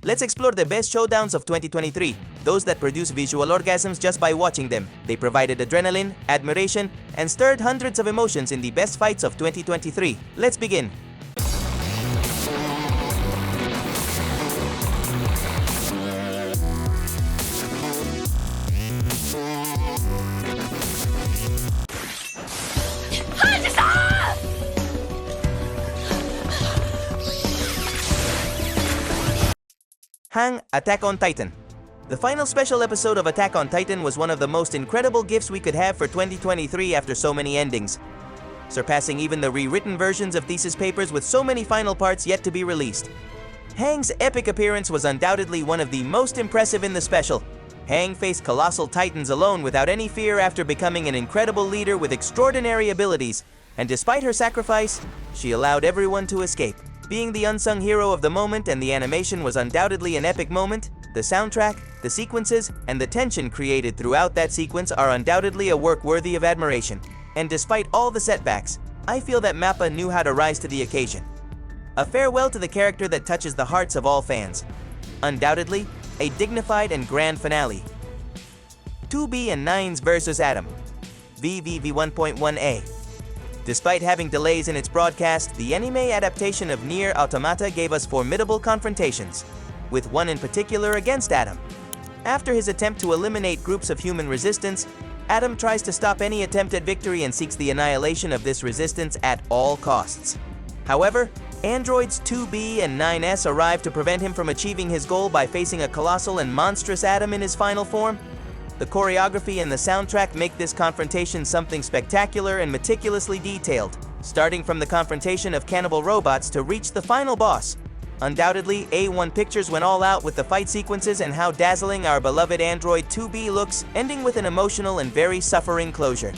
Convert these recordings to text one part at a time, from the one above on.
Let's explore the best showdowns of 2023, those that produce visual orgasms just by watching them. They provided adrenaline, admiration, and stirred hundreds of emotions in the best fights of 2023. Let's begin. Hange, Attack on Titan. The final special episode of Attack on Titan was one of the most incredible gifts we could have for 2023 after so many endings, surpassing even the rewritten versions of thesis papers with so many final parts yet to be released. Hange's epic appearance was undoubtedly one of the most impressive in the special. Hange faced colossal titans alone without any fear after becoming an incredible leader with extraordinary abilities, and despite her sacrifice, she allowed everyone to escape. Being the unsung hero of the moment, and the animation was undoubtedly an epic moment, the soundtrack, the sequences, and the tension created throughout that sequence are undoubtedly a work worthy of admiration. And despite all the setbacks, I feel that MAPPA knew how to rise to the occasion. A farewell to the character that touches the hearts of all fans. Undoubtedly, a dignified and grand finale. 2B and 9's vs. Atom. VVV 1.1a. Despite having delays in its broadcast, the anime adaptation of Nier Automata gave us formidable confrontations, with one in particular against Atom. After his attempt to eliminate groups of human resistance, Atom tries to stop any attempt at victory and seeks the annihilation of this resistance at all costs. However, androids 2B and 9S arrive to prevent him from achieving his goal by facing a colossal and monstrous Atom in his final form. The choreography and the soundtrack make this confrontation something spectacular and meticulously detailed, starting from the confrontation of cannibal robots to reach the final boss. Undoubtedly, A1 Pictures went all out with the fight sequences and how dazzling our beloved Android 2B looks, ending with an emotional and very suffering closure.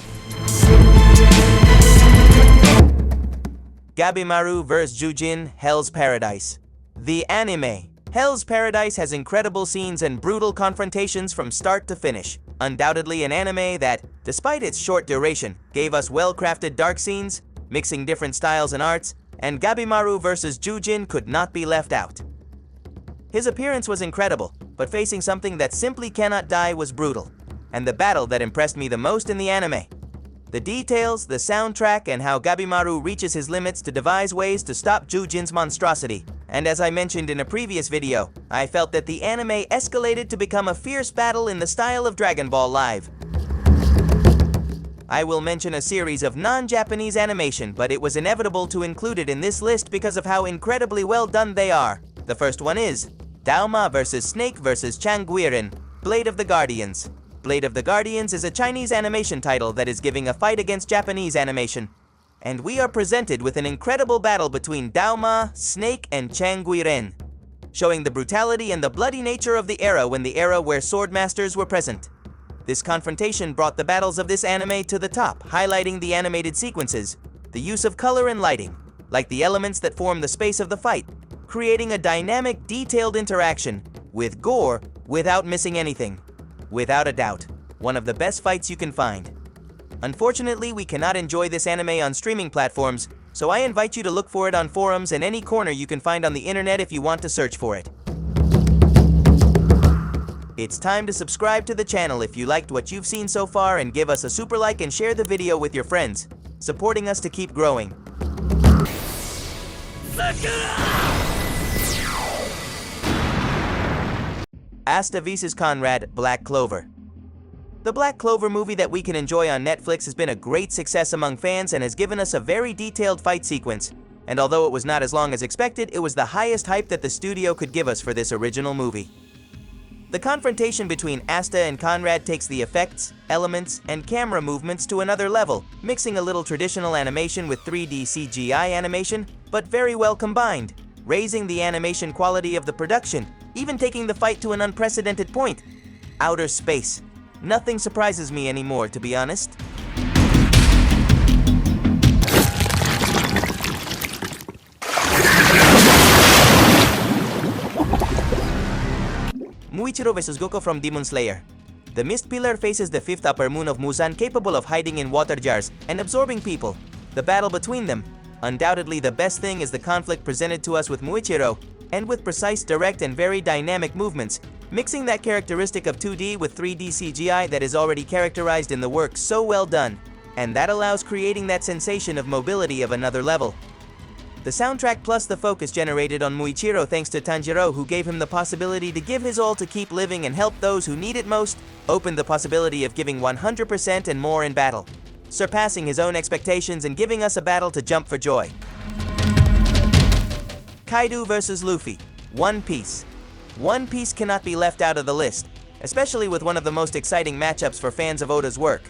Gabimaru vs. Jujin, Hell's Paradise. The anime. Hell's Paradise has incredible scenes and brutal confrontations from start to finish. Undoubtedly an anime that, despite its short duration, gave us well-crafted dark scenes, mixing different styles and arts, and Gabimaru vs. Jujin could not be left out. His appearance was incredible, but facing something that simply cannot die was brutal, and the battle that impressed me the most in the anime. The details, the soundtrack, and how Gabimaru reaches his limits to devise ways to stop Jujin's monstrosity. And as I mentioned in a previous video, I felt that the anime escalated to become a fierce battle in the style of Dragon Ball Live. I will mention a series of non-Japanese animation, but it was inevitable to include it in this list because of how incredibly well done they are. The first one is Daoma vs. Snake vs. Chang Guiren, Blade of the Guardians. Blade of the Guardians is a Chinese animation title that is giving a fight against Japanese animation. And we are presented with an incredible battle between Daoma, Snake, and Chang Guiren, showing the brutality and the bloody nature of the era when the era where swordmasters were present. This confrontation brought the battles of this anime to the top, highlighting the animated sequences, the use of color and lighting, like the elements that form the space of the fight, creating a dynamic, detailed interaction, with gore, without missing anything. Without a doubt, one of the best fights you can find. Unfortunately, we cannot enjoy this anime on streaming platforms, so I invite you to look for it on forums and any corner you can find on the internet if you want to search for it. It's time to subscribe to the channel if you liked what you've seen so far, and give us a super like and share the video with your friends, supporting us to keep growing. Asta vs. Conrad, Black Clover. The Black Clover movie that we can enjoy on Netflix has been a great success among fans and has given us a very detailed fight sequence, and although it was not as long as expected, it was the highest hype that the studio could give us for this original movie. The confrontation between Asta and Conrad takes the effects, elements, and camera movements to another level, mixing a little traditional animation with 3D CGI animation, but very well combined, raising the animation quality of the production, even taking the fight to an unprecedented point. Outer space. Nothing surprises me anymore, to be honest. Muichiro vs. Goko from Demon Slayer. The Mist Pillar faces the fifth upper moon of Muzan, capable of hiding in water jars and absorbing people. The battle between them. Undoubtedly the best thing is the conflict presented to us with Muichiro, and with precise, direct, and very dynamic movements, mixing that characteristic of 2D with 3D CGI that is already characterized in the work so well done, and that allows creating that sensation of mobility of another level. The soundtrack plus the focus generated on Muichiro thanks to Tanjiro, who gave him the possibility to give his all to keep living and help those who need it most, opened the possibility of giving 100% and more in battle, surpassing his own expectations and giving us a battle to jump for joy. Kaidou vs. Luffy, One Piece. One Piece cannot be left out of the list, especially with one of the most exciting matchups for fans of Oda's work.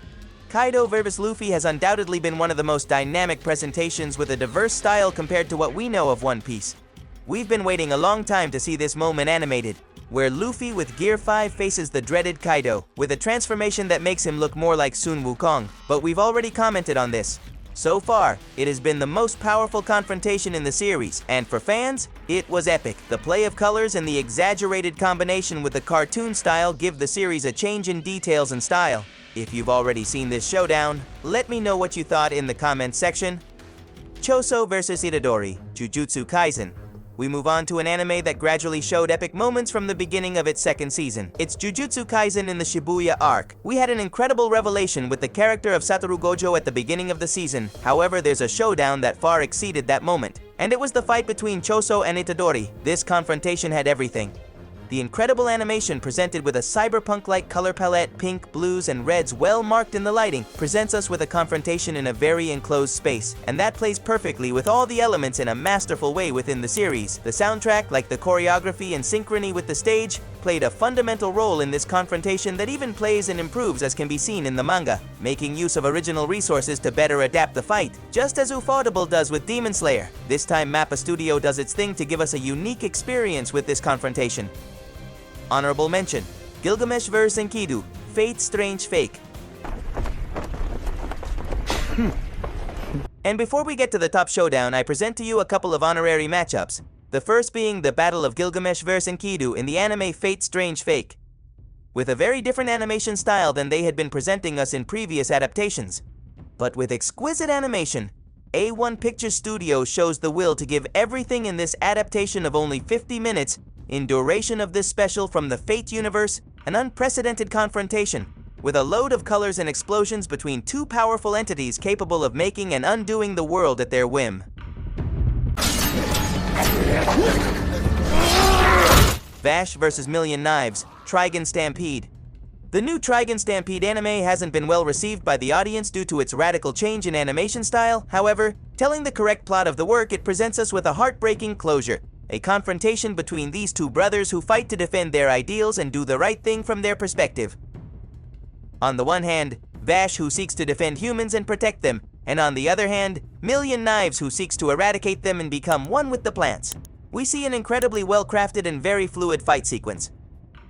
Kaidou vs. Luffy has undoubtedly been one of the most dynamic presentations with a diverse style compared to what we know of One Piece. We've been waiting a long time to see this moment animated, where Luffy with Gear 5 faces the dreaded Kaidou, with a transformation that makes him look more like Sun Wukong, but we've already commented on this. So far, it has been the most powerful confrontation in the series, and for fans, it was epic. The play of colors and the exaggerated combination with the cartoon style give the series a change in details and style. If you've already seen this showdown, let me know what you thought in the comments section. Choso vs. Itadori, Jujutsu Kaisen. We move on to an anime that gradually showed epic moments from the beginning of its second season. It's Jujutsu Kaisen in the Shibuya arc. We had an incredible revelation with the character of Satoru Gojo at the beginning of the season. However, there's a showdown that far exceeded that moment, and it was the fight between Choso and Itadori. This confrontation had everything. The incredible animation presented with a cyberpunk-like color palette, pink, blues, and reds well marked in the lighting, presents us with a confrontation in a very enclosed space, and that plays perfectly with all the elements in a masterful way within the series. The soundtrack, like the choreography and synchrony with the stage, played a fundamental role in this confrontation that even plays and improves as can be seen in the manga, making use of original resources to better adapt the fight, just as Ufotable does with Demon Slayer. This time Mappa Studio does its thing to give us a unique experience with this confrontation. Honorable mention, Gilgamesh vs. Enkidu, Fate's Strange Fake. And before we get to the top showdown, I present to you a couple of honorary matchups. The first being the Battle of Gilgamesh vs. Enkidu in the anime Fate's Strange Fake, with a very different animation style than they had been presenting us in previous adaptations. But with exquisite animation, A1 Pictures Studio shows the will to give everything in this adaptation of only 50 minutes in duration of this special from the Fate universe, an unprecedented confrontation, with a load of colors and explosions between two powerful entities capable of making and undoing the world at their whim. Vash vs. Million Knives, Trigun Stampede. The new Trigun Stampede anime hasn't been well received by the audience due to its radical change in animation style. However, telling the correct plot of the work, it presents us with a heartbreaking closure. A confrontation between these two brothers who fight to defend their ideals and do the right thing from their perspective. On the one hand, Vash, who seeks to defend humans and protect them, and on the other hand, Million Knives, who seeks to eradicate them and become one with the plants. We see an incredibly well-crafted and very fluid fight sequence.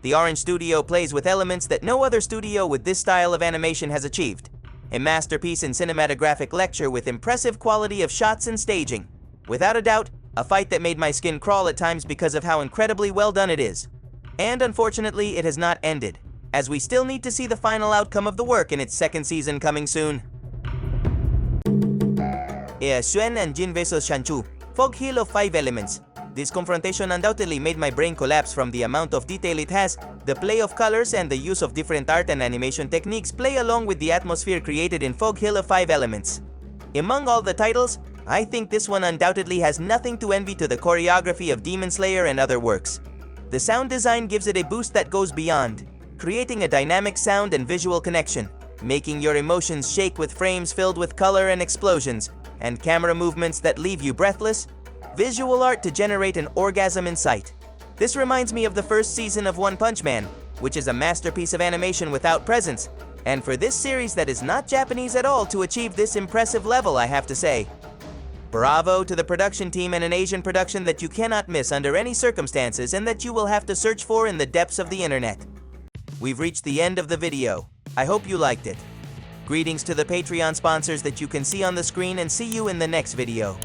The Orange Studio plays with elements that no other studio with this style of animation has achieved. A masterpiece in cinematographic lecture with impressive quality of shots and staging. Without a doubt, a fight that made my skin crawl at times because of how incredibly well done it is. And unfortunately, it has not ended, as we still need to see the final outcome of the work in its second season coming soon. Xuan and Jin vs. Shanchu, Fog Hill of 5 Elements. This confrontation undoubtedly made my brain collapse from the amount of detail it has. The play of colors and the use of different art and animation techniques play along with the atmosphere created in Fog Hill of 5 Elements. Among all the titles, I think this one undoubtedly has nothing to envy to the choreography of Demon Slayer and other works. The sound design gives it a boost that goes beyond, creating a dynamic sound and visual connection, making your emotions shake with frames filled with color and explosions, and camera movements that leave you breathless, visual art to generate an orgasm in sight. This reminds me of the first season of One Punch Man, which is a masterpiece of animation without presence, and for this series that is not Japanese at all to achieve this impressive level, I have to say. Bravo to the production team and an Asian production that you cannot miss under any circumstances and that you will have to search for in the depths of the internet. We've reached the end of the video. I hope you liked it. Greetings to the Patreon sponsors that you can see on the screen, and see you in the next video.